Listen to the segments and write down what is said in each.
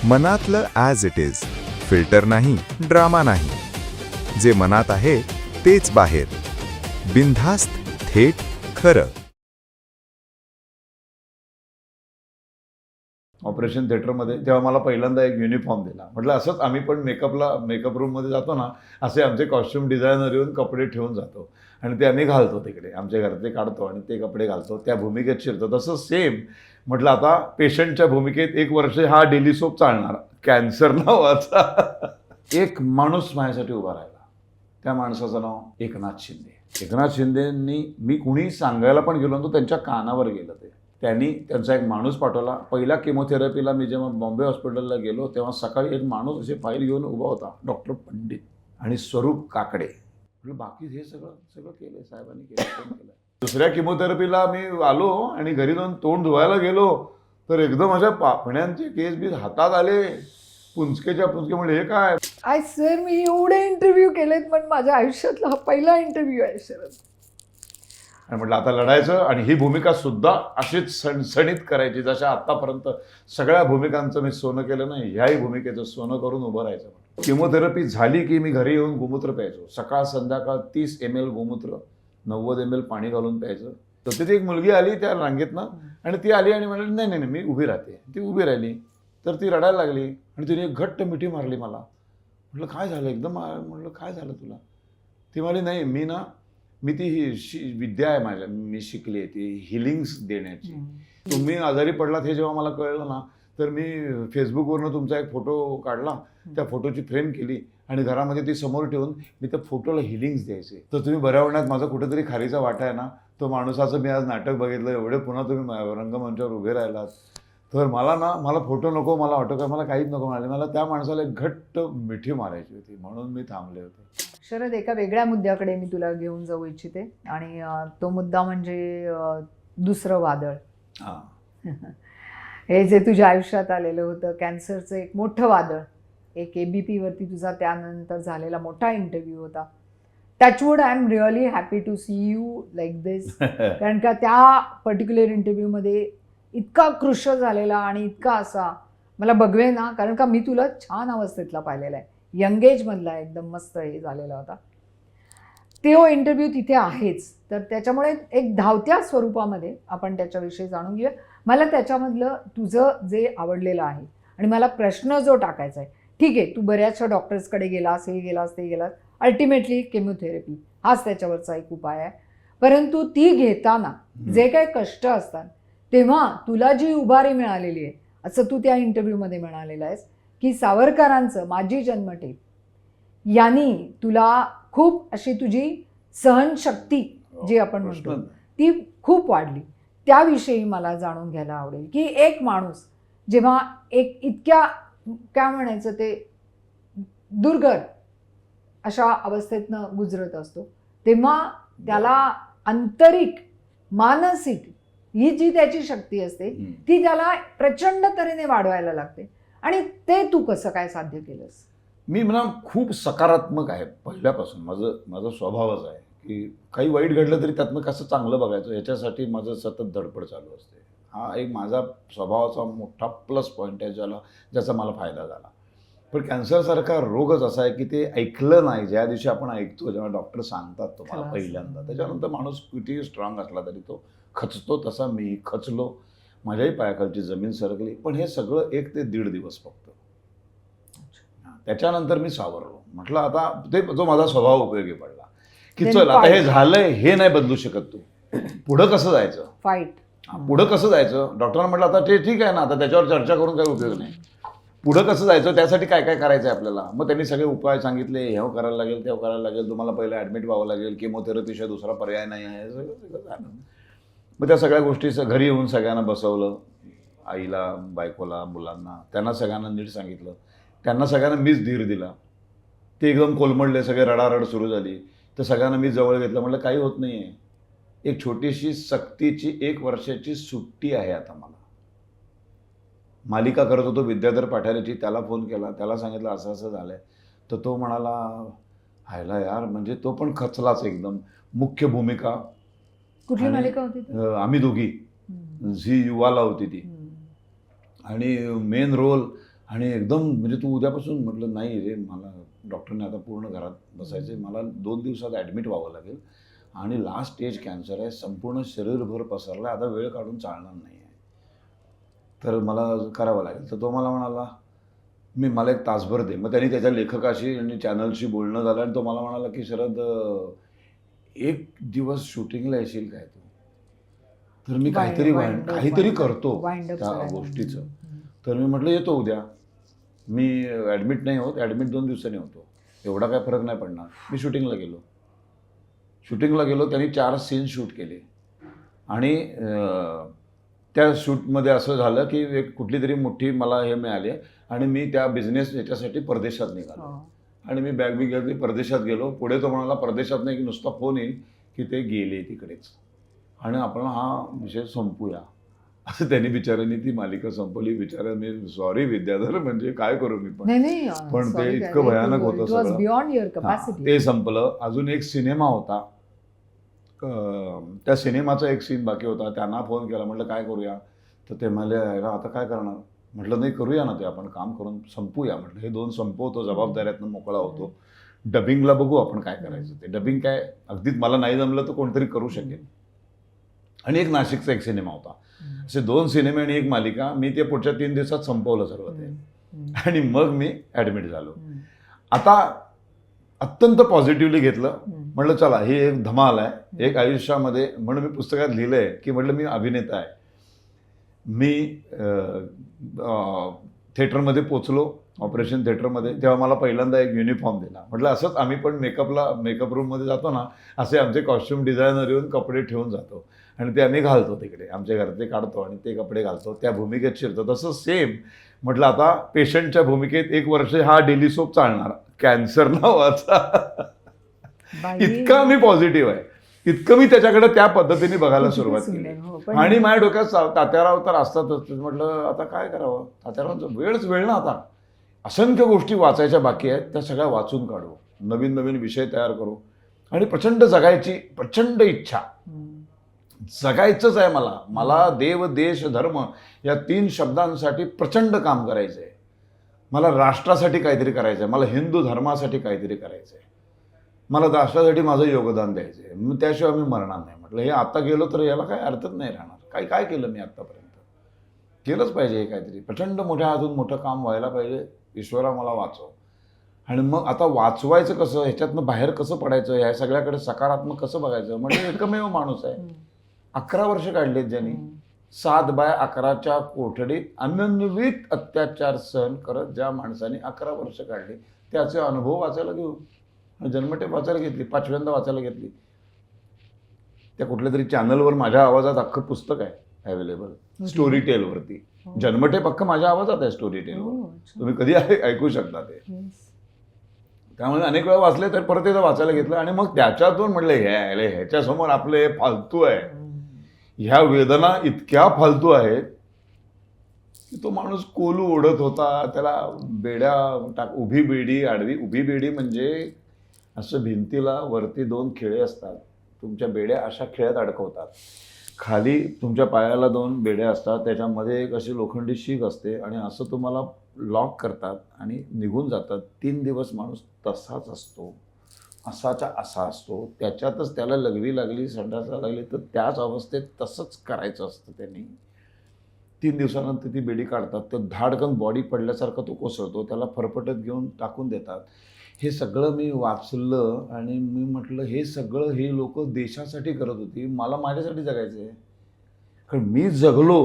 मनातलं as it is, filter नाही, drama नाही. जे मनात आहे तेच बाहेर. बिनधास्त, थेट, खरं. ऑपरेशन थिएटरमध्ये तेव्हा मला पहिल्यांदा एक युनिफॉर्म दिला. म्हटलं असंच आम्ही पण मेकअप रूममध्ये जातो ना, असे आमचे कॉस्ट्युम डिझायनर येऊन कपडे ठेवून जातो आणि ते आम्ही घालतो तिकडे. आमच्या घरातले काढतो आणि ते कपडे घालतो, त्या भूमिकेत शिरतो. तसं सेम म्हटलं आता पेशंटच्या भूमिकेत 1 वर्ष हा डेली सोप चालणार. कॅन्सर नावाचा एक माणूस माझ्यासाठी उभा राहिला. त्या माणसाचं नाव एकनाथ शिंदे. एकनाथ शिंदेंनी, मी कुणी सांगायला पण गेलो नव्हतो, त्यांच्या कानावर गेलं ते. त्यांनी त्यांचा एक माणूस पाठवला. पहिल्या केमोथेरपीला मी जेव्हा बॉम्बे हॉस्पिटलला गेलो तेव्हा सकाळी एक माणूस अशी फाईल घेऊन उभा होता, डॉक्टर पंडित आणि स्वरूप काकडे. म्हटलं बाकी हे सगळं केलं साहेबांनी, केलं. दुसऱ्या केमोथेरपीला मी आलो आणि घरी जाऊन तोंड धुवायला गेलो तर एकदम अशा पापण्यांचे केस बीस हातात आले, पुंचकेच्या पुंचके. म्हणजे हे काय सर, मी एवढे इंटरव्ह्यू केलेत पण माझ्या आयुष्यातला हा पहिला इंटरव्ह्यू आहे शरद. आणि म्हटलं आता लढायचं आणि ही भूमिका सुद्धा अशीच सणसणीत करायची जशा आत्तापर्यंत सगळ्या भूमिकांचं मी सोनं केलं नाही, ह्याही भूमिकेचं सोनं करून उभं राहायचं. केमोथेरपी झाली की मी घरी येऊन गोमूत्र प्यायचो. सकाळ संध्याकाळ 30 ml गोमूत्र, 90 ml पाणी घालून प्यायचं. तर तिथे एक मुलगी आली त्या रांगेतनं आणि ती आली आणि म्हणाली नाही नाही मी उभी राहते. ती उभी राहिली तर ती रडायला लागली आणि तिने एक घट्ट मिठी मारली मला. म्हटलं काय झालं एकदम? म्हटलं काय झालं तुला? ती म्हणाली नाही मी ती विद्या आहे माझ्या, मी शिकली आहे ती हिलिंग्स देण्याची. तुम्ही आजारी पडलात हे जेव्हा मला कळलं ना तर मी फेसबुकवरनं तुमचा एक फोटो काढला, त्या फोटोची फ्रेम केली आणि घरामध्ये ती समोर ठेवून मी त्या फोटोला हिलिंग्स द्यायचे. तर तुम्ही बऱ्या होण्यात माझा कुठेतरी खारीचा वाटा आहे ना. तो माणूसाचं मी आज नाटक बघितलं, एवढे पुन्हा तुम्ही रंगमंचावर उभे राहिलात. तर मला फोटो नको, मला ऑटोग्राफ, मला काहीच नको म्हणाले. मला त्या माणसाला एक घट्ट मिठी मारायची होती म्हणून मी थांबले होते. शरद, एका वेगळ्या मुद्द्याकडे मी तुला घेऊन जाऊ इच्छिते आणि तो मुद्दा म्हणजे दुसरं वादळ. हे जे तुझ्या आयुष्यात आलेलं होतं, कॅन्सरचं एक मोठं वादळ. एक ABP वरती तुझा त्यानंतर झालेला मोठा इंटरव्ह्यू होता. Touchwood, I am really happy to see you like this. कारण का त्या पर्टिक्युलर इंटरव्ह्यूमध्ये इतका कृश झालेला आणि इतका असा मला बघवे ना, कारण का मी तुला छान अवस्थेतला पाहिलेला आहे, यंग एजमधला एकदम मस्त हे झालेला होता. तो इंटरव्ह्यू तिथे आहेच. तर त्याच्यामुळे एक धावत्या स्वरूपामध्ये आपण त्याच्याविषयी जाणून घेऊया. मला त्याच्यामधलं तुझं जे आवडलेलं आहे आणि मला प्रश्न जो टाकायचा आहे, ठीक आहे तू बऱ्याचशा डॉक्टर्सकडे गेलास, हे गेलास ते गेलास, अल्टिमेटली केमोथेरपी हाच त्याच्यावरचा एक उपाय आहे. परंतु ती घेताना जे काही कष्ट असतात तेव्हा तुला जी उभारी मिळालेली आहे, असं तू त्या इंटरव्ह्यूमध्ये म्हणालेलं आहेस की सावरकरांचं माझी जन्मठेप यांनी तुला खूप अशी तुझी सहनशक्ती जी आपण म्हणतो ती खूप वाढली. त्याविषयी मला जाणून घ्यायला आवडेल की एक माणूस जेव्हा एक इतक्या काय म्हणायचं ते दुर्घट अशा अवस्थेतनं गुजरत असतो तेव्हा त्याला आंतरिक मानसिक ही जी त्याची शक्ती असते ती त्याला प्रचंड तऱ्हेने वाढवायला लागते. आणि ते तू कसं काय साध्य केलंस? मी म्हणा खूप सकारात्मक आहे पहिल्यापासून. माझा स्वभावच आहे की काही वाईट घडलं तरी त्यातनं कसं चांगलं बघायचं याच्यासाठी माझं सतत धडपड चालू असते. हा एक माझा स्वभावाचा मोठा प्लस पॉईंट आहे ज्याचा मला फायदा झाला. पण कॅन्सरसारखा रोगच असा आहे की ते ऐकलं नाही. ज्या दिवशी आपण ऐकतो, जेव्हा डॉक्टर सांगतात तुम्हाला पहिल्यांदा, त्याच्यानंतर माणूस कितीही स्ट्रॉंग असला तरी तो खचतो. तसा मी खचलो, माझ्याही पायाखालची जमीन सरकली. पण हे सगळं 1 ते 1.5 दिवस फक्त. त्याच्यानंतर मी सावरलो. म्हटलं आता ते जो माझा स्वभाव उपयोगी पडला की चल आता हे झालंय, हे नाही बदलू शकत, तू पुढं कसं जायचं, फाईट पुढं कसं जायचं. डॉक्टरांना म्हटलं आता ते ठीक आहे ना, आता त्याच्यावर चर्चा करून काही उपयोग नाही, पुढं कसं जायचं, त्यासाठी काय काय करायचं आहे आपल्याला. मग त्यांनी सगळे उपाय सांगितले, हे करायला लागेल, ते करायला लागेल, तुम्हाला पहिलं ॲडमिट व्हावं लागेल, केमोथेरपीशिवाय दुसरा पर्याय नाही आहे, सगळं झालं. मग त्या सगळ्या गोष्टी घरी येऊन सगळ्यांना बसवलं, आईला, बायकोला, मुलांना, त्यांना सगळ्यांना नीट सांगितलं. त्यांना सगळ्यांना मीच धीर दिला. ते एकदम कोलमडले, सगळे रडारड सुरू झाली. तर सगळ्यांना मी जवळ घेतलं. म्हटलं काही होत नाही आहे, एक छोटीशी सक्तीची 1 वर्षाची सुट्टी आहे आता मला. मालिका करत होतो विद्याधर पाठारेची, त्याला फोन केला, त्याला सांगितलं असं असं झालं आहे. तर तो म्हणाला हायला यार, म्हणजे तो पण खचलाच एकदम. मुख्य भूमिका कुठली मालिका होती? आम्ही दोघी, झी युवाला होती ती. आणि मेन रोल आणि एकदम म्हणजे तू उद्यापासून म्हटलं नाही रे, मला डॉक्टरने आता पूर्ण घरात बसायचे, मला 2 दिवसात ॲडमिट व्हावं लागेल आणि लास्ट स्टेज कॅन्सर आहे, संपूर्ण शरीरभर पसरला, आता वेळ काढून चालणार नाही आहे, तर मला करावं लागेल. तर तो मला म्हणाला मला 1 तासभर दे. मग त्यांनी त्याच्या लेखकाशी आणि चॅनलशी बोलणं झालं आणि तो मला म्हणाला की शरद 1 दिवस शूटिंगला येशील काय तू? तर मी काहीतरी करतो त्या गोष्टीचं. तर मी म्हटलं येतो उद्या. मी ॲडमिट नाही होत, ॲडमिट 2 दिवसांनी होतो, एवढा काय फरक नाही पडणार. मी शूटिंगला गेलो. त्यांनी 4 सीन शूट केले आणि त्या शूटमध्ये असं झालं की एक कुठली तरी मोठी मला हे मिळाली आणि मी त्या बिझनेस याच्यासाठी परदेशात निघालो आणि मी बॅग घेतली, परदेशात गेलो. पुढे तो म्हणाला परदेशात नाही की नुसता फोन येईल की ते गेले तिकडेच आणि आपण हा विषय संपूया, असं त्यांनी बिचाऱ्यांनी ती मालिका संपवली. बिचारा मी सॉरी विद्याधर, म्हणजे काय करू मी पण ते इतकं भयानक होतं सगळं. ते संपलं. अजून एक सिनेमा होता, त्या सिनेमाचा एक सीन बाकी होता. त्यांना फोन केला, म्हटलं काय करूया? तर ते म्हणाले आता काय करणार? म्हटलं नाही करूया ना, ते आपण काम करून संपूया. म्हटलं हे 2 संपवतो, जबाबदाऱ्यातनं मोकळा होतो. डबिंगला बघू आपण काय करायचं ते. डबिंग काय अगदीच मला नाही जमलं तर कोणतरी करू शकेल. आणि एक नाशिकचा एक सिनेमा होता. असे 2 सिनेमे आणि 1 मालिका. मी ते पुढच्या 3 दिवसात संपवलं सर्व ते आणि मग मी ॲडमिट झालो. आता अत्यंत पॉझिटिव्हली घेतलं. म्हटलं चला ही एक धमाल आहे एक आयुष्यामध्ये. म्हणून मी पुस्तकात लिहिलं आहे की म्हटलं मी अभिनेता आहे. मी थिएटरमध्ये पोचलो, ऑपरेशन थिएटरमध्ये. तेव्हा मला पहिल्यांदा एक युनिफॉर्म दिला. म्हटलं असंच आम्ही पण मेकअप रूममध्ये जातो ना, असे आमचे कॉस्ट्युम डिझायनर येऊन कपडे ठेवून जातो आणि ते आम्ही घालतो तिकडे, आमच्या घरातले काढतो आणि ते कपडे घालतो, त्या भूमिकेत शिरतो. तसं सेम म्हटलं आता पेशंटच्या भूमिकेत 1 वर्ष हा डेली सोप चालणार, कॅन्सर नावाचा. इतका मी पॉझिटिव्ह आहे, इतकं मी त्याच्याकडे त्या पद्धतीने बघायला सुरुवात केली. आणि माझ्या डोक्यात तात्याराव तर असतातच. म्हटलं आता काय करावं, तात्यारावांचा वेळ ना, आता असंख्य गोष्टी वाचायच्या बाकी आहेत, त्या सगळ्या वाचून काढू, नवीन नवीन विषय तयार करू आणि प्रचंड जगायची प्रचंड इच्छा. जगायचंच आहे मला देव देश धर्म या 3 शब्दांसाठी प्रचंड काम करायचं आहे. मला राष्ट्रासाठी काहीतरी करायचं आहे, मला हिंदू धर्मासाठी काहीतरी करायचं आहे, मला राष्ट्रासाठी माझं योगदान द्यायचं आहे. मग त्याशिवाय मी मरणार नाही. म्हटलं हे आता गेलो तर याला काय अर्थच नाही राहणार. काय केलं मी आत्तापर्यंत? केलंच पाहिजे हे काहीतरी. प्रचंड मोठ्या हातून मोठं काम व्हायला पाहिजे. ईश्वरा मला वाचव. आणि मग आता वाचवायचं कसं, ह्याच्यातनं बाहेर कसं पडायचं, ह्या सगळ्याकडे सकारात्मक कसं बघायचं. म्हणजे एकमेव माणूस आहे, 11 वर्ष काढलेत ज्यांनी 7/11च्या कोठडीत अनन्वित अत्याचार सहन करत ज्या माणसाने 11 वर्ष काढले, त्याचे अनुभव वाचायला घेऊ. जन्मटेप वाचायला घेतली, 5व्यांदा वाचायला घेतली. त्या कुठल्या तरी चॅनलवर माझ्या आवाजात अख्खं पुस्तक आहे अवेलेबल, स्टोरी टेलवरती. जन्मटेप अख्खं माझ्या आवाजात आहे स्टोरी टेलवर, तुम्ही कधी ऐकू शकता ते. त्यामुळे अनेक वेळा वाचले, तर परत एकदा वाचायला घेतलं आणि मग त्याच्यातून म्हटलं ह्याच्यासमोर आपले फालतू आहे. ह्या वेदना इतक्या फालतू आहेत की तो माणूस कोलू ओढत होता, त्याला बेड्या उभी बेडी आडवी. उभी बेडी म्हणजे असं भिंतीला वरती 2 खिळे असतात, तुमच्या बेड्या अशा खिळ्यात अडकवतात. खाली तुमच्या पायाला 2 बेड्या असतात, त्याच्यामध्ये एक अशी लोखंडी शीग असते आणि असं तुम्हाला लॉक करतात आणि निघून जातात. 3 दिवस माणूस तसाच असतो, असाच्या असा असतो. त्याच्यातच त्याला लगवी लागली, संडासला लागली तर त्याच अवस्थेत तसंच करायचं असतं त्यांनी. 3 दिवसानंतर ती बेडी काढतात, तर धाडकन बॉडी पडल्यासारखं तो कोसळतो, त्याला फरफटत घेऊन टाकून देतात. हे सगळं मी वाचलं आणि मी म्हटलं हे लोक देशासाठी करत होती, मला माझ्यासाठी जगायचं आहे. कारण मी जगलो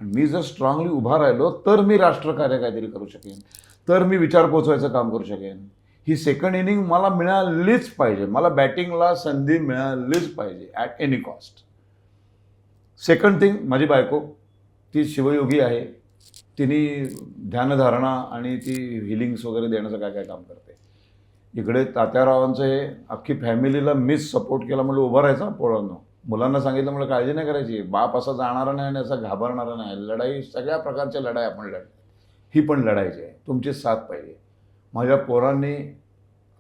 आणि मी जर स्ट्रॉंगली उभा राहिलो तर मी राष्ट्रकार्य काहीतरी करू शकेन, तर मी विचार पोचवायचं काम करू शकेन. ही सेकंड इनिंग मला मिळालीच पाहिजे, मला बॅटिंगला संधी मिळालीच पाहिजे at any cost. Second thing, माझी बायको ती शिवयोगी आहे, तिने ध्यानधारणा आणि ती हिलिंग्स वगैरे देण्याचं काय काय काम करते. इकडे तात्यारावांचं हे अख्खी फॅमिलीला मीच सपोर्ट केला. म्हटलं उभं राहायचा पोरांनो. मुलांना सांगितलं म्हटलं काळजी नाही करायची, बाप असा जाणारा नाही आणि असा घाबरणारा नाही. लढाई सगळ्या प्रकारच्या लढाई आपण लढल्या, ही पण लढायची आहे, तुमची साथ पाहिजे. माझ्या पोरांनी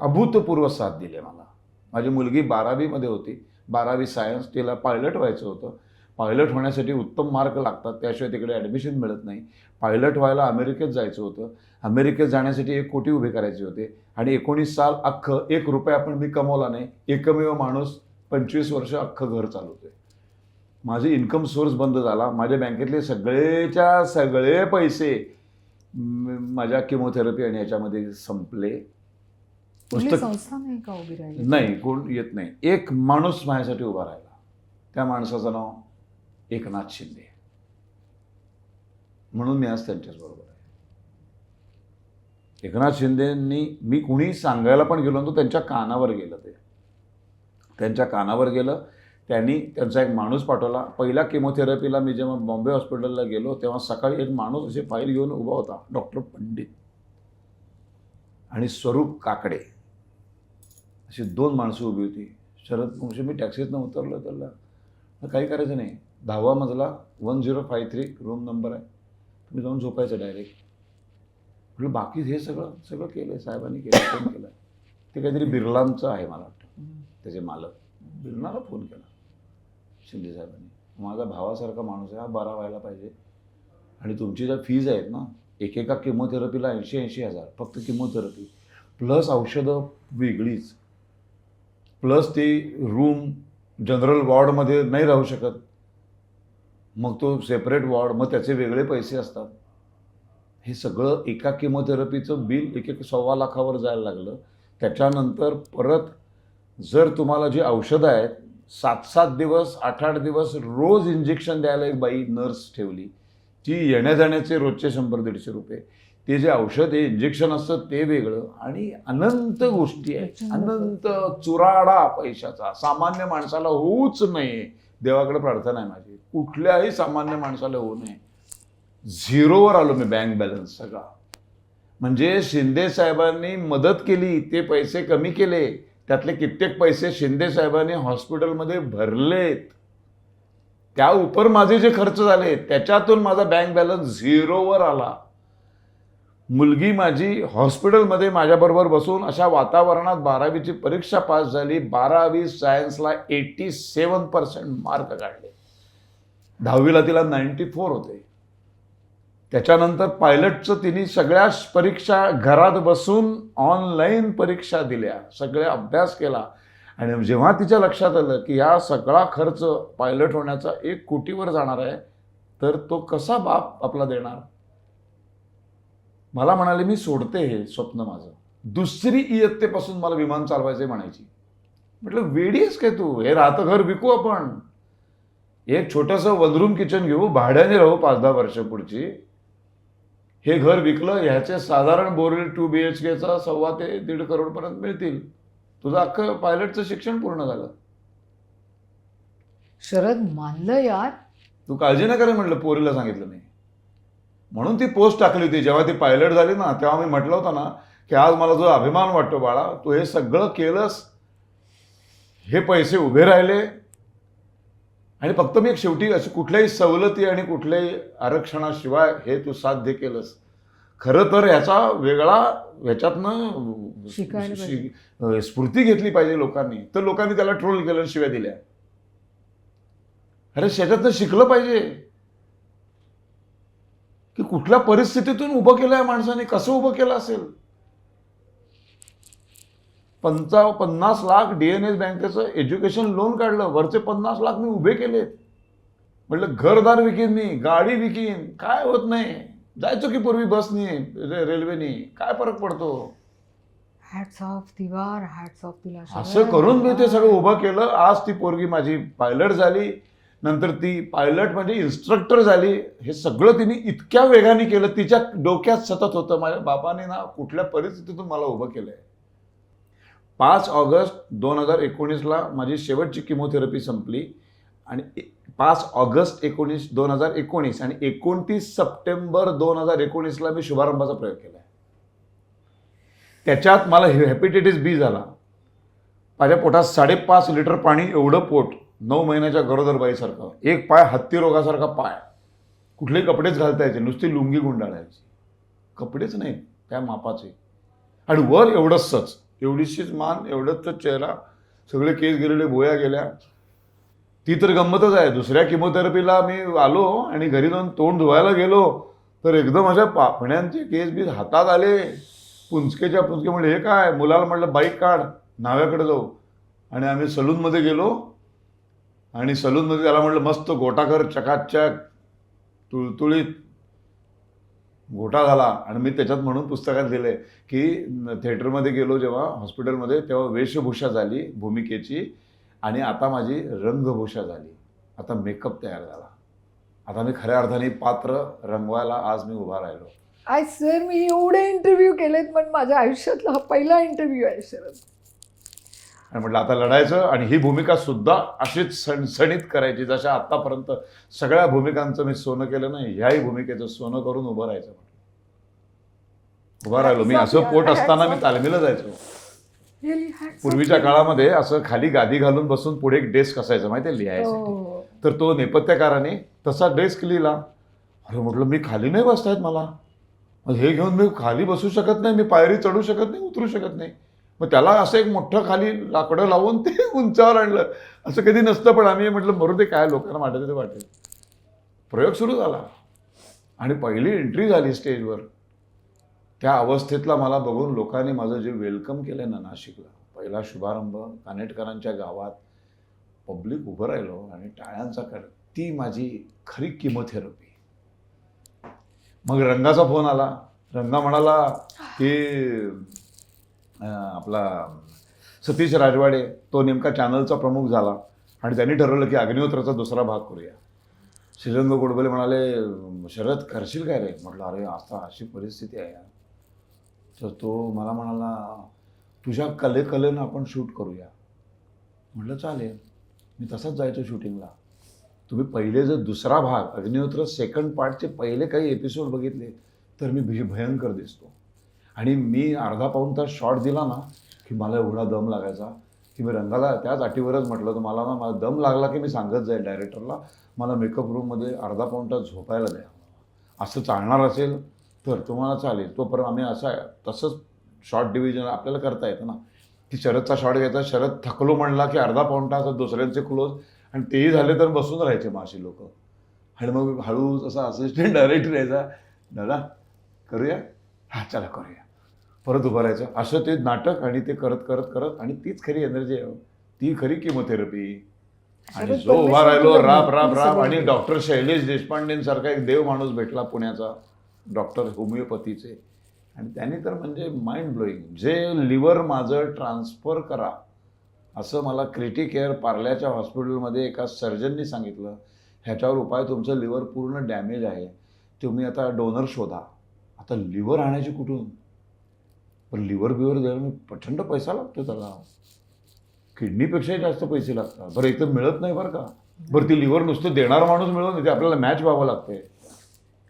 अभूतपूर्व साथ दिली मला. माझी मुलगी 12वीमध्ये होती, 12वी सायन्स, तिला पायलट व्हायचं होतं. पायलट होण्यासाठी उत्तम मार्क लागतात, त्याशिवाय तिकडे ॲडमिशन मिळत नाही. पायलट व्हायला अमेरिकेत जायचं होतं. अमेरिकेत जाण्यासाठी 1 कोटी उभे करायचे होते आणि 19 साल अख्खं 1 रुपया पण मी कमवला नाही. एकमेव माणूस 25 वर्ष अख्खं घर चालवतोय. माझे इन्कम सोर्स बंद झाला. माझ्या बँकेतले सगळेच्या सगळे पैसे माझ्या किमोथेरपी आणि याच्यामध्ये संपले. कुठली संस्था नाही का उभी राहिली? नाही, कोण येत नाही. एक माणूस माझ्यासाठी उभा राहिला. त्या माणसाचं नाव एकनाथ शिंदे. म्हणून मी आज त्यांच्याचबरोबर आहे. एकनाथ शिंदेंनी, मी कुणी सांगायला पण गेलो नव्हतो, त्यांच्या कानावर गेलं ते. त्यांच्या कानावर गेलं. त्यांनी त्यांचा एक माणूस पाठवला. पहिल्या किमोथेरपीला मी जेव्हा बॉम्बे हॉस्पिटलला गेलो तेव्हा सकाळी एक माणूस असे फाईल घेऊन उभा होता, डॉक्टर पंडित आणि स्वरूप काकडे, अशी 2 माणसं उभी होती. शरद वंशी, मी टॅक्सीतनं उतरलो. त्याला काही करायचं नाही, 10वा मजला 1053 रूम नंबर आहे, तुम्ही जाऊन झोपायचं डायरेक्ट. म्हटलं बाकी हे सगळं केलं साहेबांनी, केलं. फोन केला, ते काहीतरी बिर्लांचं आहे मला वाटतं, त्याचे मालक. बिर्लाला फोन केला शिंदे साहेबांनी, माझा भावासारखा माणूस आहे, हा बरा व्हायला पाहिजे आणि तुमची ज्या फीज आहेत ना, एकेका किमोथेरपीला 80-80 हजार फक्त किमोथेरपी, प्लस औषधं वेगळीच, प्लस ती रूम जनरल वॉर्डमध्ये नाही राहू शकत, मग तो सेपरेट वॉर्ड, मग त्याचे वेगळे पैसे असतात. हे सगळं एका किमोथेरपीचं बिल 1-1.25 लाखावर जायला लागलं. त्याच्यानंतर परत जर तुम्हाला जी औषधं आहेत, 7-7 दिवस 8-8 दिवस रोज इंजेक्शन द्यायला एक बाई नर्स ठेवली, ती येण्या जाण्याचे रोजचे 100-150 रुपये. ते जे औषध हे इंजेक्शन असतं ते वेगळं, आणि अनंत गोष्टी आहेत, अनंत चुराडा पैशाचा. सामान्य माणसाला होऊच नये, देवाकडे प्रार्थना आहे माझी, कुठल्याही सामान्य माणसाला होऊ नये. 0वर आलो मी, बँक बॅलन्स सगळा. म्हणजे शिंदे साहेबांनी मदत केली, ते पैसे कमी केले, त्यातले कित्येक पैसे शिंदे साहेबांनी हॉस्पिटलमध्ये भरलेत. त्या उपर माझे जे खर्च झाले त्याच्यातून माझा बँक बॅलन्स 0वर आला. मुलगी माझी हॉस्पिटलमध्ये माझ्याबरोबर बसून अशा वातावरणात 12वीची परीक्षा पास झाली. 12वी सायन्सला 87% मार्क काढले. 10वीला तिला 94 होते. त्याच्यानंतर पायलटचं तिने सगळ्या परीक्षा घरात बसून ऑनलाईन परीक्षा दिल्या, सगळे अभ्यास केला. आणि जेव्हा तिच्या लक्षात आलं की हा सगळा खर्च पायलट होण्याचा 1 कोटीवर जाणार आहे, तर तो कसा बाप आपला देणार. मला म्हणाले मी सोडते हे स्वप्न माझं. दुसरी इयत्तेपासून मला विमान चालवायचे म्हणायची. म्हटलं वेडी आहेस काय तू, हे राहतं घर विकू आपण, एक छोटंसं 1 रूम किचन घेऊ, भाड्याने राहू 5-10 वर्ष पुढची. हे घर विकलं, ह्याचे साधारण बोरवेल 2 BHKचा 1.25 ते 1.5 करोडपर्यंत मिळतील. तुझं अख्खं पायलटचं शिक्षण पूर्ण झालं. शरद मानलं यार. तू काळजी नका रे म्हटलं, पोरीला सांगितलं नाही. म्हणून ती पोस्ट टाकली होती जेव्हा ती पायलट झाली ना, तेव्हा मी म्हटलं होतं ना की आज मला जो अभिमान वाटतो बाळा, तू हे सगळं केलंस, हे पैसे उभे राहिले, आणि फक्त मी एक शेवटी अशी कुठल्याही सवलती आणि कुठल्याही आरक्षणाशिवाय हे तू साध्य केलंस. खरं तर ह्याचा वेगळा ह्याच्यातनं स्फूर्ती घेतली पाहिजे लोकांनी. तर लोकांनी त्याला ट्रोल केलं, शिव्या दिल्या. अरे ह्याच्यातनं शिकलं पाहिजे की कुठल्या परिस्थितीतून उभं केलं आहे माणसाने, कसं उभं केलं असेल. 50 लाख DNS बँकेचं एज्युकेशन लोन काढलं, वरचे 50 लाख मी उभे केलेत. म्हटलं घरदार विकीन, मी गाडी विकीन, काय होत नाही. जायचो की पूर्वी बसनी, रेल्वेनी, काय फरक पडतो. हॅट्स ऑफ तिवार, हॅट्स ऑफ तिला. असं करून मी ते सगळं उभं केलं. आज ती पोरगी माझी पायलट झाली, नंतर ती पायलट म्हणजे इन्स्ट्रक्टर झाली. हे सगळं तिने इतक्या वेगाने केलं, तिच्या डोक्यात सतत होतं माझ्या बापाने ना कुठल्या परिस्थितीतून मला उभं केलंय. 5 ऑगस्ट 2019ला माझी शेवटची किमोथेरपी संपली, आणि 5 ऑगस्ट 2019 आणि 29 सप्टेंबर 2019ला मी शुभारंभाचा प्रयोग केला. त्याच्यात मला हेपेटायटिस B झाला. माझ्या पोटात 5.5 लिटर पाणी एवढं पोट, 9 महिन्याच्या गरोदर बाईसारखं, एक पाय हत्ती रोगासारखा पाय, कुठलेही कपडेच घालता यायचे, नुसती लुंगी गुंडाळायची, कपडेच नाही त्या मापाचे, आणि वर एवढंच, एवढीशीच मान, एवढंच चेहरा, सगळे केस गेलेले, बोया गेल्या. ती तर गंमतच आहे. दुसऱ्या किमोथेरपीला मी आलो आणि घरी जाऊन तोंड धुवायला गेलो तर एकदम अशा पापण्यांचे केस बीस हातात आले, पुंचकेच्या पुंचके. म्हणले हे काय? मुलाला म्हटलं बाईक काढ, न्हाव्याकडे जाऊ. आणि आम्ही सलूनमध्ये गेलो आणि सलूनमध्ये त्याला म्हटलं मस्त गोटा कर, चकाचक तुळतुळीत गोटा झाला. आणि मी त्याच्यात म्हणून पुस्तकात लिहिलंय की थिएटरमध्ये गेलो जेव्हा हॉस्पिटलमध्ये, तेव्हा वेशभूषा झाली भूमिकेची आणि आता माझी रंगभूषा झाली. आता मेकअप तयार झाला. आता मी खऱ्या अर्थाने पात्र रंगवायला आज मी उभा राहिलो. आय सर, मी एवढे इंटरव्ह्यू केलेत पण माझ्या आयुष्यातला हा पहिला इंटरव्ह्यू आहे शरद. आणि म्हटलं आता लढायचं आणि ही भूमिका सुद्धा अशीच सणसणीत करायची जशा आतापर्यंत सगळ्या भूमिकांचं मी सोनं केलं नाही, ह्याही भूमिकेचं सोनं करून उभं राहायचं. उभा राहिलो मी. असं पोट असताना मी तालमीला जायचो. पूर्वीच्या काळामध्ये असं खाली गादी घालून बसून पुढे एक डेस्क असायचं माहितीये लिहायसाठी. तर तो नेपथ्यकाराने तसा डेस्क लिहिला. अरे म्हटलं मी खाली नाही बसतायत मला, मग हे घेऊन मी खाली बसू शकत नाही, मी पायरी चढू शकत नाही, उतरू शकत नाही. मग त्याला असं एक मोठं खाली लाकडं लावून ते उंचावर आणलं. असं कधी नसतं, पण आम्ही म्हटलं बरोबर ते काय लोकांना वाटेल ते वाटेल. प्रयोग सुरू झाला आणि पहिली एंट्री झाली स्टेजवर. त्या अवस्थेतला मला बघून लोकांनी माझं जे वेलकम केलं ना नाशिकला, पहिला शुभारंभ कानेटकरांच्या गावात, पब्लिक उभं राहिलो आणि टाळ्यांचा कर, ती माझी खरी किमोथेरपी. मग रंगाचा फोन आला. रंगा म्हणाला की आपला सतीश राजवाडे तो नेमका चॅनलचा प्रमुख झाला आणि त्यांनी ठरवलं की अग्निहोत्राचा दुसरा भाग करूया. श्रीरंग गोडबोले म्हणाले शरद करशील काय रे? म्हटलं अरे आता अशी परिस्थिती आहे. तर तो मला म्हणाला तुझ्या कलेनं आपण शूट करूया. म्हटलं चालेल. मी तसाच जायचो शूटिंगला. तुम्ही पहिले जर दुसरा भाग अग्निहोत्र सेकंड पार्टचे पहिले काही एपिसोड बघितले तर मी भयंकर दिसतो. आणि मी अर्धा पाऊण तास शॉट दिला ना की मला एवढा दम लागायचा की मी रंगाला त्याच अटीवरच म्हटलं तर मला ना मला दम लागला की मी सांगत जाईल डायरेक्टरला मला मेकअप रूममध्ये अर्धा पाऊण तास झोपायला द्या. असं चालणार असेल तर तुम्हाला चालेल. तोपर्यंत आम्ही असं तसंच शॉर्ट डिव्हिजन आपल्याला करता येतं ना की शरदचा शॉट घ्यायचा, शरद थकलो म्हणला की अर्धा पाऊण तास दुसऱ्यांचे क्लोज, आणि तेही झाले तर बसून राहायचे मग अशी लोक. आणि मग हळू असा असिस्टंट डायरेक्टर यायचा, दादा करूया, हां चला करूया, परत उभं राहायचं. असं ते नाटक आणि ते करत करत करत, आणि तीच खरी एनर्जी आहे, ती खरी किमोथेरपी. आणि जो उभा राहिलो राब राब राब. आणि डॉक्टर शैलेश देशपांडेंसारखा एक देव माणूस भेटला पुण्याचा, डॉक्टर होमिओपॅथीचे, आणि त्यांनी तर म्हणजे माइंड ब्लोईंग. जे लिव्हर माझं ट्रान्सफर करा असं मला क्रिटिक केअर पार्ल्याच्या हॉस्पिटलमध्ये एका सर्जननी सांगितलं. ह्याच्यावर उपाय तुमचं लिव्हर पूर्ण डॅमेज आहे, तुम्ही आता डोनर शोधा. आता लिव्हर आणायची कुठून? पण लिव्हर द्यायला प्रचंड पैसा लागतो त्याला, किडनीपेक्षाही जास्त पैसे लागतात. बरं एक तर मिळत नाही बरं का. बरं ती लिव्हर नुसतं देणारा माणूस मिळत नाही, ते आपल्याला मॅच व्हावं लागते.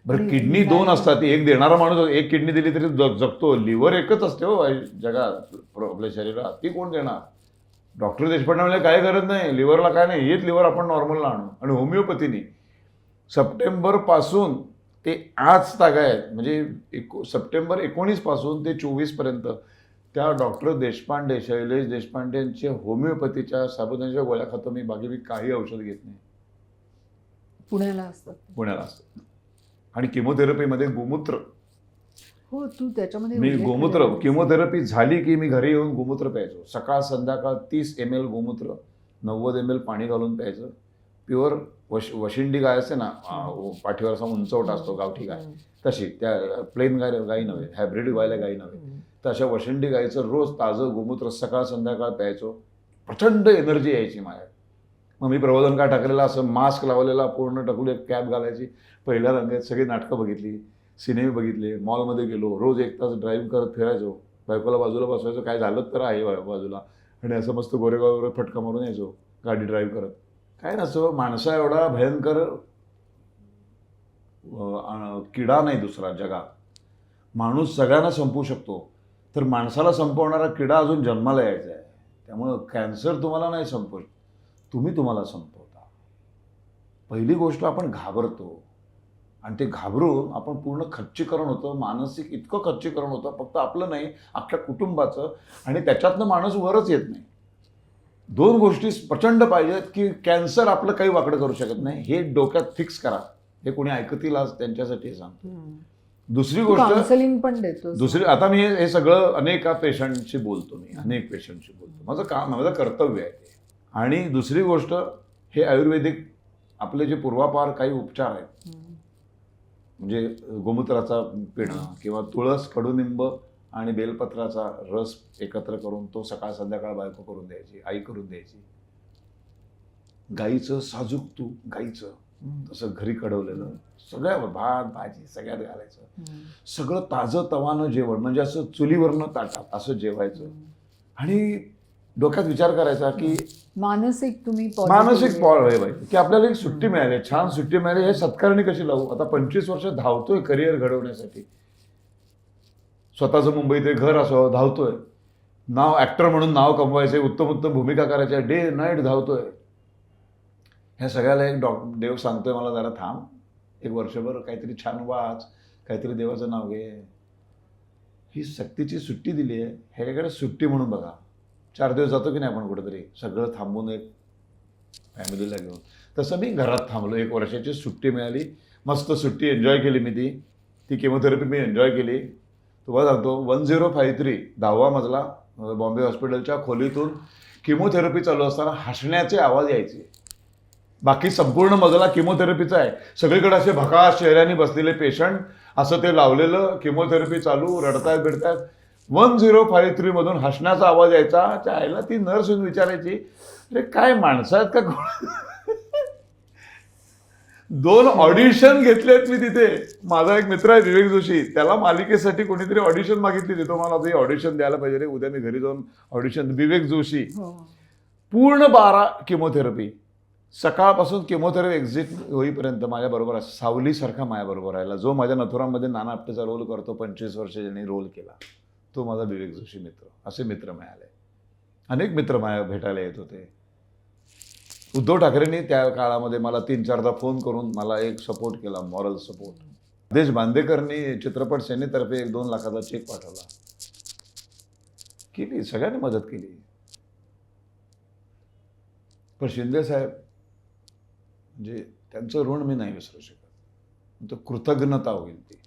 बरं किडनी दोन असतात, एक देणारा माणूस एक किडनी दिली तरी जगतो, लिव्हर एकच असते हो जगात आपल्या शरीरात, ती कोण देणार? डॉक्टर देशपांडे म्हणजे काय गरज नाही, लिव्हरला काय नाही, हेच लिव्हर आपण नॉर्मलला आणू. आणि होमिओपॅथीने सप्टेंबरपासून ते आज तागायत, म्हणजे सप्टेंबर 19 पासून ते 24 पर्यंत त्या डॉक्टर देशपांडे, शैलेश देशपांडेंचे होमिओपॅथीच्या साबुदाण्याच्या गोळ्या खातो मी, बाकी मी काही औषध घेत नाही. पुण्याला असतात. आणि किमोथेरपीमध्ये गोमूत्र, हो तू त्याच्यामध्ये मी गोमूत्र, किमोथेरपी झाली की मी घरी येऊन गोमूत्र प्यायचो. सकाळ संध्याकाळ 30 ml गोमूत्र, 90 ml पाणी घालून प्यायचं. प्युअर वशिंडी गाय असते ना, पाठीवर असा उंचवट असतो गावठी गाय, तशी, त्या प्लेन गाई नव्हे, हायब्रिड गायला गाई नव्हे, तर अशा वशिंडी गायचं रोज ताजं गोमूत्र सकाळ संध्याकाळ प्यायचो. प्रचंड एनर्जी यायची माझ्या. मग मी प्रबोधन का टाकलेला, असं मास्क लावलेला पूर्ण टाकून एक कॅप घालायची, पहिल्या रंगात सगळी नाटकं बघितली, सिनेमे बघितले, मॉलमध्ये गेलो, रोज 1 तास ड्राईव्ह करत फिरायचो, बायकोला बाजूला बसवायचो, काय झालं तर आहे बाजूला, आणि असं मस्त गोरेगाववर फटका मारून यायचो गाडी ड्राईव्ह करत. काय नसतं, माणसा एवढा भयंकर किडा नाही दुसरा जगात. माणूस सगळ्यांना संपवू शकतो, तर माणसाला संपवणारा किडा अजून जन्माला यायचा आहे. त्यामुळं कॅन्सर तुम्हाला नाही संपवत, तुम्ही तुम्हाला संपवता. पहिली गोष्ट आपण घाबरतो, आणि ते घाबरून आपण पूर्ण खच्चीकरण होतं, मानसिक इतकं खच्चीकरण होतं, फक्त आपलं नाही अख्ख्या कुटुंबाचं, आणि त्याच्यातनं माणूस वरच येत नाही. 2 गोष्टी प्रचंड पाहिजेत की कॅन्सर आपलं काही वाकडं करू शकत नाही, हे डोक्यात फिक्स करा. हे कोणी ऐकतील आज त्यांच्यासाठी सांगतो. दुसरी गोष्ट, काउन्सिलिंग पण देतो. दुसरी, आता मी हे सगळं अनेक पेशंटशी बोलतो, अनेक पेशंटशी बोलतो, माझं काम, माझं कर्तव्य आहे ते. आणि दुसरी गोष्ट, हे आयुर्वेदिक आपले जे पूर्वापार काही उपचार आहेत, म्हणजे गोमूत्राचा पिणं किंवा तुळस, कडुनिंब आणि बेलपत्राचा रस एकत्र करून तो सकाळ संध्याकाळ बायको करून द्यायची, आई करून द्यायची. गाईचं साजूक तूप, गाईचं तसं घरी कढवलेलं, सगळ्यावर भात भाजी सगळ्यात घालायचं, सगळं ताजं तवानं जेवण, म्हणजे असं चुलीवरनं ताटात असं जेवायचं. आणि डोक्यात विचार करायचा की मानसिक पॉवर आहे पाहिजे की आपल्याला एक सुट्टी मिळाली, छान सुट्टी मिळाली, हे सत्कारणी कशी लावू. आता 25 वर्ष धावतोय करिअर घडवण्यासाठी, स्वतःचं मुंबईत एक घर असावं, धावतोय, नाव ऍक्टर म्हणून नाव कमवायचे, उत्तम उत्तम भूमिका करायच्या, डे नाईट धावतोय. ह्या सगळ्याला एक देव सांगतोय मला, जरा थांब, एक वर्षभर काहीतरी छान वाच, काहीतरी देवाचं नाव घे. ही सक्तीची सुट्टी दिली आहे, ह्याच्याकडे सुट्टी म्हणून बघा. 4 दिवस जातो की नाही आपण कुठेतरी, सगळं थांबून एक फॅमिलीला घेऊन. तसं मी घरात थांबलो, 1 वर्षाची सुट्टी मिळाली, मस्त सुट्टी एन्जॉय केली मी. ती केमोथेरपी मी एन्जॉय केली. तुम्हाला सांगतो, 1053 10वा मजला बॉम्बे हॉस्पिटलच्या खोलीतून किमोथेरपी चालू असताना हसण्याचे आवाज यायचे. बाकी संपूर्ण मजला किमोथेरपीचा आहे, सगळीकडे असे भकास चेहऱ्याने बसलेले पेशंट, असं ते लावलेलं, किमोथेरपी चालू, रडतायत बिडतायत. 1053 मधून हसण्याचा आवाज यायचा. त्या आईला ती नर्स येऊन विचारायची, अरे काय माणसं आहेत का कोण? 2 ऑडिशन घेतलेत मी तिथे. माझा एक मित्र आहे विवेक जोशी, त्याला मालिकेसाठी कोणीतरी ऑडिशन मागितली, देतो मला आता ऑडिशन द्यायला पाहिजे रे, उद्या मी घरी जाऊन ऑडिशन. विवेक जोशी, पूर्ण 12 किमोथेरपी, सकाळपासून किमोथेरपी एक्झिट होईपर्यंत माझ्याबरोबर आहे, सावलीसारखा माझ्याबरोबर राहिला. जो माझ्या नथुरामध्ये नाना आपटेचा रोल करतो, 25 वर्ष ज्यांनी रोल केला, तो माझा विवेक जोशी मित्र. असे मित्र मिळाले, अनेक मित्र माझ्या भेटायला येत होते. उद्धव ठाकरेंनी त्या काळामध्ये मला 3-4दा फोन करून मला एक सपोर्ट केला, मॉरल सपोर्ट. देश बांदेकरनी चित्रपट सेनेतर्फे 1-2 लाखाचा चेक पाठवला, केली, सगळ्यांनी मदत केली. पण शिंदे साहेब, म्हणजे त्यांचं ऋण मी नाही विसरू शकत. कृतज्ञता होईल ती.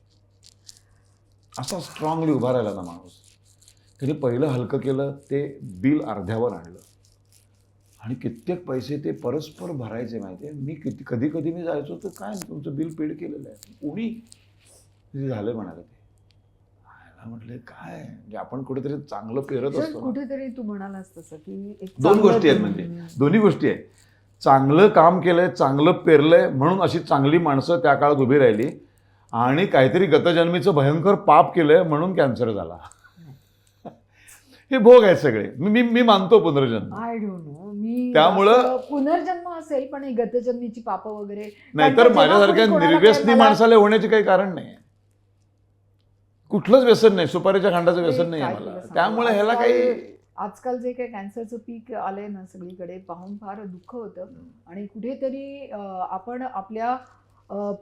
असा स्ट्रॉंगली उभा राहिला ना माणूस. त्याने पहिलं हलकं केलं, ते बिल अर्ध्यावर आणलं, आणि कित्येक पैसे ते परस्पर भरायचे. माहिती आहे, मी कधी कधी मी जायचो तर, काय तुमचं बिल पेड केलेलं आहे, कोणी झालं म्हणाले. ते म्हटले काय, म्हणजे आपण कुठेतरी चांगलं पेरत असतो. कुठेतरी तू म्हणालास तसं की 2 गोष्टी आहेत, म्हणजे दोन्ही गोष्टी आहेत. चांगलं काम केलंय, चांगलं पेरलंय, म्हणून अशी चांगली माणसं त्या काळात उभी राहिली. आणि काहीतरी गतजन्मीचं भयंकर पाप केलंय म्हणून कॅन्सर झाला. हे भोग आहेत सगळे. मी मानतो पुनर्जन्म. आय डोंट नो, मी त्यामुळं पुनर्जन्म असेल, पण ही गतजन्मीची पाप वगैरे नाहीतर माझ्यासारख्या निर्व्यसनी माणसाला होण्याचे काही कारण नाही. कुठलंच व्यसन नाही, सुपारीच्या खांडाचं व्यसन नाही आहे मला. त्यामुळे ह्याला काही, आजकाल जे काही कॅन्सरचं पीक आलंय ना सगळीकडे, पाहून फार दुःख होतं. आणि कुठेतरी आपण आपल्या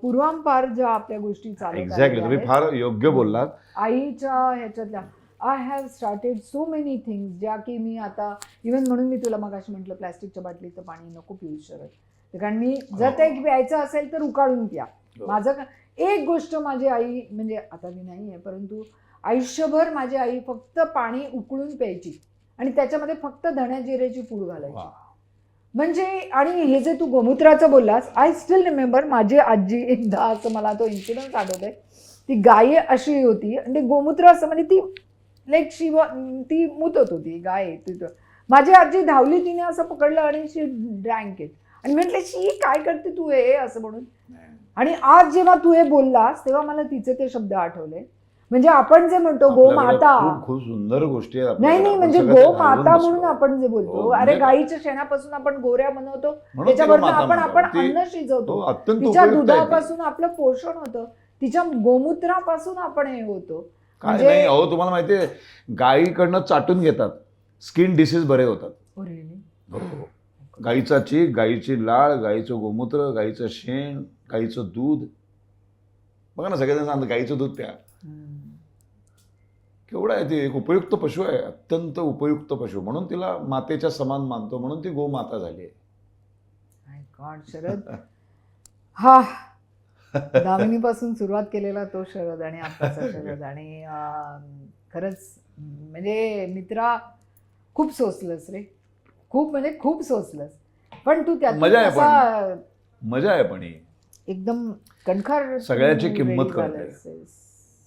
पूर्वांपार ज्या आपल्या गोष्टी चालत एक्झॅक्टली, तुम्ही फार योग्य बोललात. आईच्या ह्याच्यातल्या I have started so many things, ज्या की मी आता इव्हन, म्हणून मी तुला मगाशी म्हटलं प्लॅस्टिकच्या बाटलीचं पाणी नको पिऊ शरद, कारण मी जर ते प्यायचं असेल तर उकाळून प्या. माझं एक गोष्ट, माझी आई, म्हणजे आता मी नाही आहे, परंतु आयुष्यभर माझी आई फक्त पाणी उकळून प्यायची, आणि त्याच्यामध्ये फक्त धण्या जिऱ्याची पूड घालायची. म्हणजे, आणि हे जे तू गोमूत्राचं बोललास, आय स्टील रिमेंबर, माझी आजी एकदा, असं मला तो इन्सिडन्स आठवतोय, ती गाय अशी होती आणि ते गोमूत्र असं, म्हणजे ती लाईक ती मुतत होती गाय तिथं. माझी आजी धावली, तिने असं पकडलं आणि शी ड्रँक इट, आणि म्हटलं शी काय करते तू हे, असं म्हणून. आणि आज जेव्हा तू हे बोललास तेव्हा मला तिचे ते शब्द आठवले. म्हणजे आपण जे म्हणतो गोमाता, खूप सुंदर गोष्टी आहेत. नाही, म्हणजे गोमाता म्हणून आपण जे बोलतो, अरे गाईच्या शेणापासून आपण गोऱ्या बनवतो, त्याच्यावरनं आपण अन्न शिजवतो, तिच्या दुधापासून आपलं पोषण होतं, तिच्या गोमूत्रापासून आपण हे होतो. काय नाही, अहो तुम्हाला माहितीये, गाईकडनं चाटून घेतात, स्किन डिसीज बरे होतात. गाईचा चीक, गाईची लाळ, गाईचं गोमूत्र, गाईचं शेण, गाईचं दूध. बघा ना, सगळेजण सांगतात गाईचं दूध प्या. केवढं आहे ते, एक उपयुक्त पशु आहे, अत्यंत उपयुक्त पशु, म्हणून तिला मातेच्या समान मानतो, म्हणून ती गोमाता झाली आहे. माय गॉड शरद, हा दामिनीपासून सुरुवात केलेला तो शरद आणि आत्ताचा शरद, आणि खरंच म्हणजे मित्रा खूप सोचलंस रे, खूप म्हणजे खूप सोचलंस, पण तू त्यात मजा आहे मजा आहे पण ही एकदम कणखर सगळ्याची तू किंमत ready कळते. झालायस.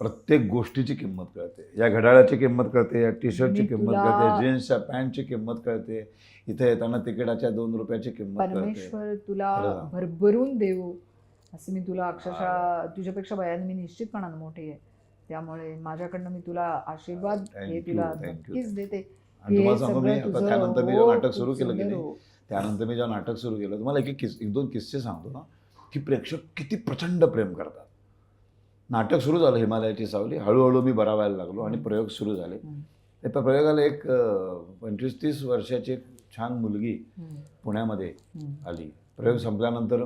प्रत्येक गोष्टीची किंमत कळते. या घड्याळाची किंमत कळते, या टी शर्टची मी किंमत तुला- कळते, जीन्सच्या पॅन्टची किंमत कळते, इथे येताना तिकिटाच्या 2 रुपयाची किंमत कळते. परमेश्वर तुला खरं. भरभरून देऊ असं मी तुला अक्षरशः, तुझ्यापेक्षा वयाने मी निश्चितपणाने मोठी आहे, त्यामुळे माझ्याकडनं मी तुला आशीर्वाद Thank हे you, तुला thank you. नक्कीच देते. आणि हे तुम्हाला सांगू मी, सगळं आता तुझं त्यानंतर मी हो, जेव्हा नाटक खूप सुरू केलं की सुंदर नाही, हो. त्यानंतर मी जेव्हा नाटक सुरू केलं, तुम्हाला एक दोन किस्से सांगतो ना, की प्रेक्षक किती प्रचंड प्रेम करतात. नाटक सुरू झालं हिमालयाची सावली, हळूहळू मी बरा व्हायला लागलो आणि प्रयोग सुरू झाले. त्या प्रयोगाला एक 25-30 वर्षाची एक छान मुलगी हम्म, पुण्यामध्ये हम्म. आली. प्रयोग संपल्यानंतर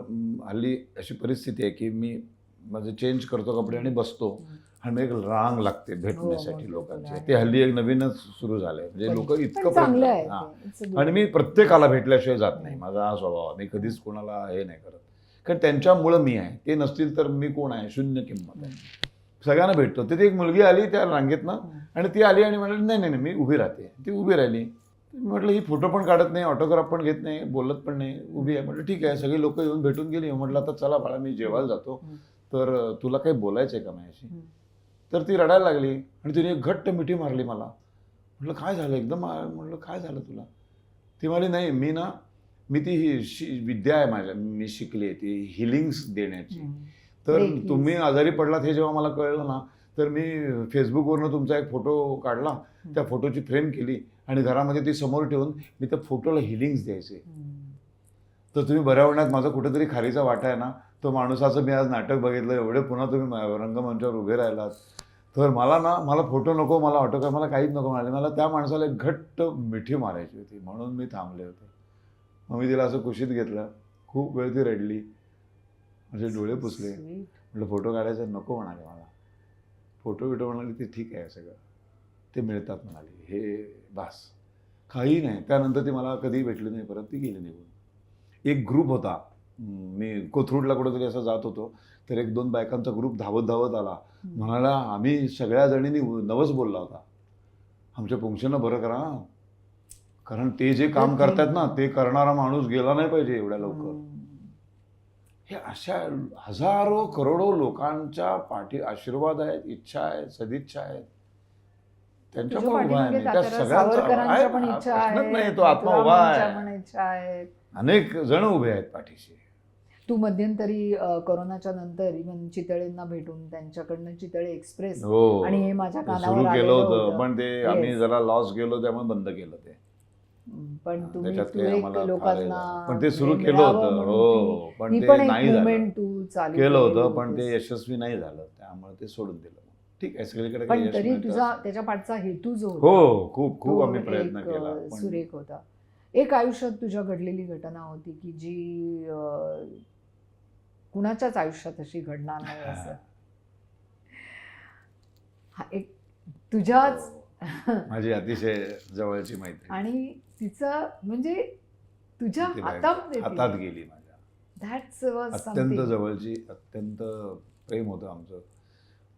हल्ली अशी परिस्थिती आहे की मी माझे चेंज करतो कपडे आणि बसतो, आणि मग एक रांग लागते भेटण्यासाठी हो, लोकांची. आहे. ते हल्ली एक नवीनच सुरू झालंय, म्हणजे लोक इतकं पण चांगलं प्रेम आहे करतात. हां. ते. It's a good- आणि मी प्रत्येकाला भेटल्याशिवाय जात नाही, माझा हा स्वभाव आहे. मी कधीच कोणाला हे नाही करत, कारण त्यांच्यामुळं मी आहे, ते नसतील तर मी कोण आहे, शून्य किंमत आहे. सगळ्यांना भेटतो. तिथे एक मुलगी आली त्या रांगेतनं, आणि ती आली आणि म्हणाली नाही नाही नाही, मी उभी राहते. ती उभी राहिली. मी म्हटलं ही फोटो पण काढत नाही, ऑटोग्राफ पण घेत नाही, बोलत पण नाही, उभी आहे. म्हटलं ठीक आहे. सगळी लोक येऊन भेटून गेली. म्हटलं आता चला बाळा, मी जेवायला जातो, तर तुला काही बोलायचं आहे का माझ्याशी? तर ती रडायला लागली आणि तिने एक घट्ट मिठी मारली मला. म्हटलं काय झालं एकदम? म्हटलं काय झालं तुला? ती म्हणाली नाही, मी ती विद्या आहे माझ्या, मी शिकली आहे ती हिलिंग्स देण्याची. तर Great. तुम्ही आजारी पडलात हे जेव्हा मला कळलं ना, तर मी फेसबुकवरनं तुमचा एक फोटो काढला, त्या फोटोची फ्रेम केली आणि घरामध्ये ती समोर ठेवून मी त्या फोटोला हिलिंग्स द्यायचे. तर तुम्ही बऱ्या होण्यात माझा कुठेतरी खारीचा वाटा आहे ना, तो माणूसाचं मी आज नाटक बघितलं, एवढे पुन्हा तुम्ही रंगमंचावर उभे राहिलात, तर मला फोटो नको, मला ऑटोग्राफ, मला काहीच नको म्हणाले. मला त्या माणसाला एक घट्ट मिठी मारायची होती, म्हणून मी थांबले होते. मग मी तिला असं कुशीत घेतलं, खूप वेळ ती रडली, माझे डोळे पुसले. म्हटलं फोटो काढायचा नको म्हणाले मला, फोटो म्हणाले ते ठीक आहे सगळं, ते मिळतात म्हणाले, हे बास, काही नाही. त्यानंतर ती मला कधी भेटली नाही परत, ती गेली निघून. एक ग्रुप होता, मी कोथरूडला कुठेतरी असं जात होतो, तर 1-2 बायकांचा ग्रुप धावत आला, म्हणाला आम्ही सगळ्या जणींनी नवस बोलला होता, आमच्या पुंक्षेनं बरं करा, कारण ते जे काम करतात ना, ते करणारा माणूस गेला नाही पाहिजे एवढ्या लवकर. हे अशा हजारो करोडो लोकांच्या पाठी आशीर्वाद आहेत, इच्छा आहेत, सदिच्छा आहेत, त्यांच्या पण उभा आहे. त्या सावरकरांच्या पण इच्छा प्रश्नच नाही, आहेत, तो आत्मा उभा तुकारामांच्या पण आहे, इच्छा आहेत. अनेक जण उभे आहेत पाठीशी. तू मध्यंतरी कोरोनाच्या नंतर इव्हन चितळेंना भेटून त्यांच्याकडनं चितळे एक्सप्रेस हो, आणि हे माझ्या सुरू कानावर केलं आलेलं होतं, होतं. पण ते Yes. आम्ही जरा लॉस गेलो त्यामुळे बंद केलं ते. पण तुम्ही त्याच्यात तू काही एक आम्हाला लोकांना फार पण ते सुरू हे केलं मिळावं होतं, म्हणून हो, ती- पण ती ते पण एक नाही झालं. मुवमेंट तू चालू केलं केलेली होतं, पण ते होतीस. यशस्वी नाही झालं, त्यामुळे ते सोडून दिलं. ठीक आहे, सगळीकडे पण काही यश तरी मिळतं. तुझा त्याच्या पाठचा हेतू जो होता, हो, खूप तो आम्ही प्रयत्न एक, केला. पण सुरेख होता. एक आयुष्यात तुझ्या घडलेली घटना होती की जी कुणाच्याच आयुष्यात अशी घडणार नाही असं. हा एक तुझ्याच माझी अतिशय जवळची मैत्री आणि तिचं म्हणजे तुझ्या ती बाहेर हातात हातात गेली माझ्या. दॅट्स वॉज अत्यंत समथिंग. जवळची, अत्यंत प्रेम होतं आमचं,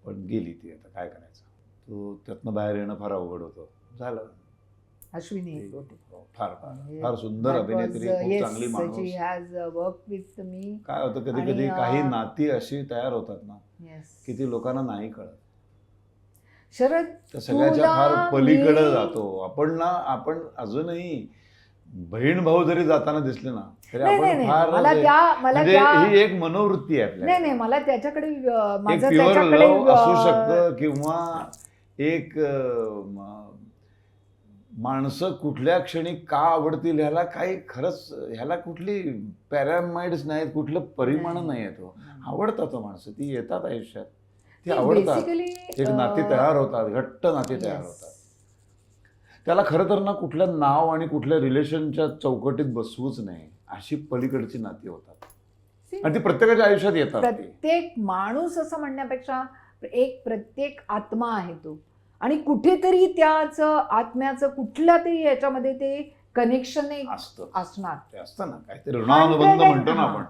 पण गेली ती. आता काय करायचं, तो त्यातनं बाहेर येणं फार अवघड होतं. झालं. अश्विनी ते- एक होती. फार फार सुंदर अभिनेत्री, खूप चांगली माणूस. शी हॅज वर्क विथ मी. काय होतं कधी आणि, कधी काही नाती अशी तयार होतात ना, येस की ती लोकांना नाही कळत. शरद त्या सगळ्याच्या तुला फार पलीकडे मी- जातो आपण अजूनही बहीण भाऊ जरी जाताना दिसले ना तरी नाही, नाही, आपण नाही. फार मला म्हणजे त्या ही एक मनोवृत्ती आहे नाही आपल्या. मला त्याच्याकडे एक माझं प्युअर त्याच्याकडे लव असू शकतं, किंवा एक माणसं कुठल्या क्षणी का आवडतील ह्याला काही खरंच, ह्याला कुठली पॅरामाइड्स नाहीत, कुठलं परिमाण नाही आहे. तो आवडतात माणसं, ती येतात आयुष्यात, ती आवडतात, बेसिकली एक नाती तयार होतात, घट्ट नाती तयार होतात. त्याला खरं तर ना कुठल्या नाव आणि कुठल्या रिलेशनच्या चौकटीत बसवूच नाही, अशी पलीकडची नाती होतात आणि ती प्रत्येकाच्या आयुष्यात येतात. ती प्रत्येक माणूस असं म्हणण्यापेक्षा एक प्रत्येक आत्मा आहे तो, आणि कुठेतरी त्याचं आत्म्याचं कुठल्या तरी याच्यामध्ये ते कनेक्शन एक असतं असणार. ते असतं ना काहीतरी ऋणानुबंध म्हणतो ना हां. आपण,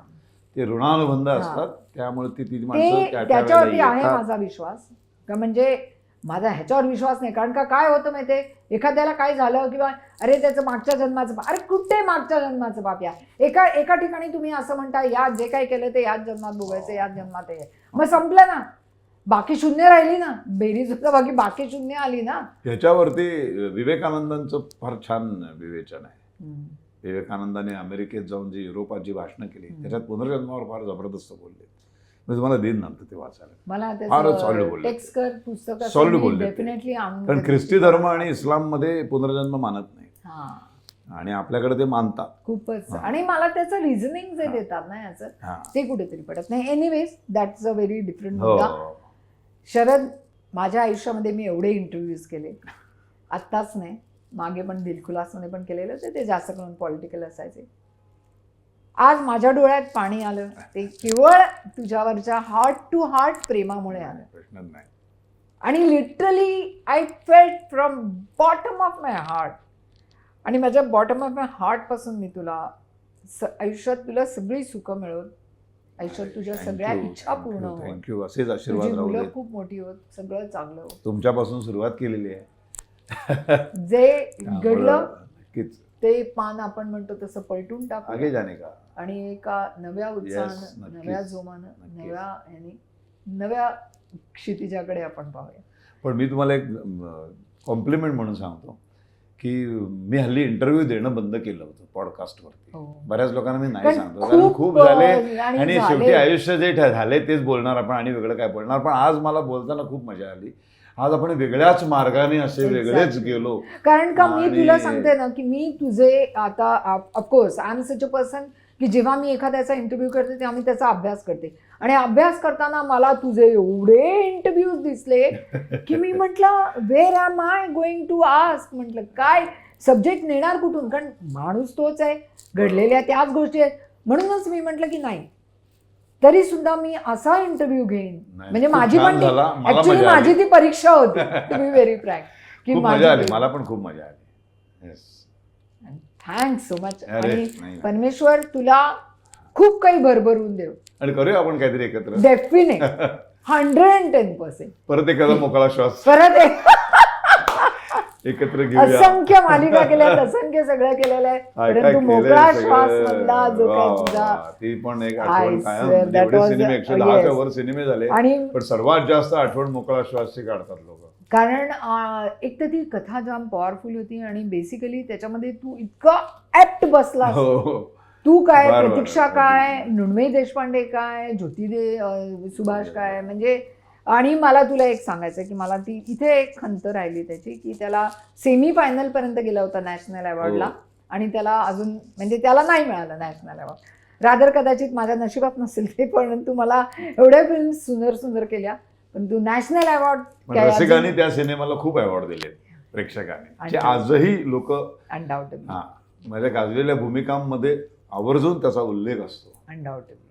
ते ऋणानुबंध हां. असतात. त्यामुळे ती माणसं ते त्या त्याच्यावरती वेळेला आहे येतात. माझा विश्वास. का म्हणजे माझा ह्याच्यावर विश्वास नाही, कारण का काय होतं माहितीये, एखाद्याला काय झालं किंवा अरे त्याचं मागच्या जन्माचं पाप, अरे कुठे मागच्या जन्माचं पाप या एका ठिकाणी तुम्ही असं म्हणता या जे काही केलं ते याच जन्मात भोगायचं, याच जन्मात हे, मग संपलं ना, बाकी शून्य राहिली ना, बेरीज होता बाकी शून्य आली ना. ह्याच्यावरती विवेकानंदांचं फार छान विवेचन आहे. विवेकानंदाने अमेरिकेत जाऊन जी युरोपात जी भाषणं केली त्याच्यात पुनर्जन्मावर फार जबरदस्त बोलले. मी तुम्हाला देईन नंतर ते वाचायला. मला फारच solid बोलले. टेक्स्ट कर पुस्तक Solid बोलले ते. डेफिनेटली कारण ख्रिस्ती धर्म आणि इस्लाममध्ये पुनर्जन्म मानत नाही आणि आपल्याकडे ते मानतात. खूपच. हां. आणि मला त्याचं रिझनिंग जे हां. देतात ना याचं, हां. ते कुठेतरी पडत नाही. Anyways that's a very different हो. मुद्दा. शरद, माझ्या आयुष्यामध्ये मी एवढे इंटरव्ह्यूज केले, आत्ताच नाही, मागे पण दिलखुलासमध्ये पण केलेले होते, ते जास्त करून पॉलिटिकल असायचे. आज माझ्या डोळ्यात पाणी आलं, ते केवळ तुझ्यावरच्या हार्ट टू हार्ट प्रेमामुळे आलं. प्रश्नच नाही. आणि literally I felt from bottom of my heart, आणि माझ्या बॉटम ऑफ माय हार्टपासून मी तुला आयुष्यात तुला सगळी सुखं मिळवत, आयुष्यात तुझ्या सगळ्या इच्छा पूर्ण होत, थँक्यू. असेच आशीर्वाद तुझी राहू मुलं दे. खूप मोठी होत, सगळं चांगलं होत. तुमच्यापासून सुरुवात केलेली आहे. जे घडलं नक्कीच ते पान आपण म्हणतो तसं पलटून टाकू आगे जाणे का. आणि एका नव्या उत्साहानं, नक्कीच. नव्या जोमानं, नक्कीच. नव्या याने, नव्या क्षितिजाकडे आपण पाहूया. पण मी तुम्हाला एक कॉम्प्लिमेंट म्हणून सांगतो की मी हल्ली इंटरव्ह्यू देणं बंद केलं होतं पॉडकास्टवरती. हो. बऱ्याच लोकांना मी नाही कारण सांगतो, कारण खूप झाले आणि झाले. शेवटी आयुष्य जे झाले तेच बोलणार आपण आणि वेगळं काय बोलणार. पण आज मला बोलताना खूप मजा आली. आज आपण वेगळ्याच मार्गाने असे वेगळेच Exactly. गेलो. कारण का मी आणि- तुला सांगते ना की मी तुझे आता of course I am such a person की जेव्हा मी एखाद्याचा इंटरव्ह्यू करते तेव्हा मी त्याचा अभ्यास करते, आणि अभ्यास करताना मला तुझे एवढे इंटरव्ह्यूज दिसले की मी म्हटलं where am I going to ask, म्हटलं काय सब्जेक्ट नेणार कुठून, कारण माणूस तोच आहे, घडलेल्या त्याच गोष्टी आहेत. म्हणूनच मी म्हटलं की नाही, तरी सुद्धा मी असा इंटरव्ह्यू घेईन. नाही, म्हणजे खूप माझी छान पण झाला. मला ऍक्च्युली मजा आली. माझी ती परीक्षा होती, टू बी व्हेरी फ्रँक, की खूप माझी मजा आली. मला पण खूप मजा आली. Yes. Thanks so much. अरे, आणि नाही. परमेश्वर तुला खूप काही भरभरून देव, आणि करूया आपण काहीतरी एकत्र. डेफिनेट 110%. परत एखादा मोकळा श्वास परत एकत्र घेऊया. असंख्य मालिका केल्यात, असंख्य सगळं केलेलं आहे, काय परंतु केलंय मोकळा सगळं. श्वास मधला जो वा, काय वा, तुझा, वा. ती पण एक I आठवण कायम. swear that जेवढे was सिनेमे a- 110च्या yes. वर सिनेमे झाले, आणि पण सर्वात जास्त आठवण मोकळा श्वासची काढतात लोक. कारण एक तर ती कथा जाम पॉवरफुल होती, आणि बेसिकली त्याच्यामध्ये तू इतका ऍप्ट बसलास. हो. तू काय, बरं, प्रतीक्षा बरं. काय, मृण्मयी देशपांडे काय, सुभाष काय, म्हणजे. आणि मला तुला एक सांगायचं की मला ती इथे एक खंत राहिली त्याची, की त्याला सेमी फायनल पर्यंत गेला होता नॅशनल अवॉर्डला, हो. आणि त्याला अजून म्हणजे त्याला नाही मिळालं नॅशनल अवॉर्ड. रादर कदाचित माझ्या नशिबात नसेल ते, परंतु मला एवढ्या फिल्म सुंदर सुंदर केल्या, पण तू नॅशनल अवॉर्ड पण रसिकांनी त्या सिनेमाला खूप अवॉर्ड दिले प्रेक्षकांनी, आणि जे आजही लोक अनडाऊटेबली माझ्या गाजलेल्या भूमिकांमध्ये आवर्जून त्याचा उल्लेख असतो. अनडाऊटेबली.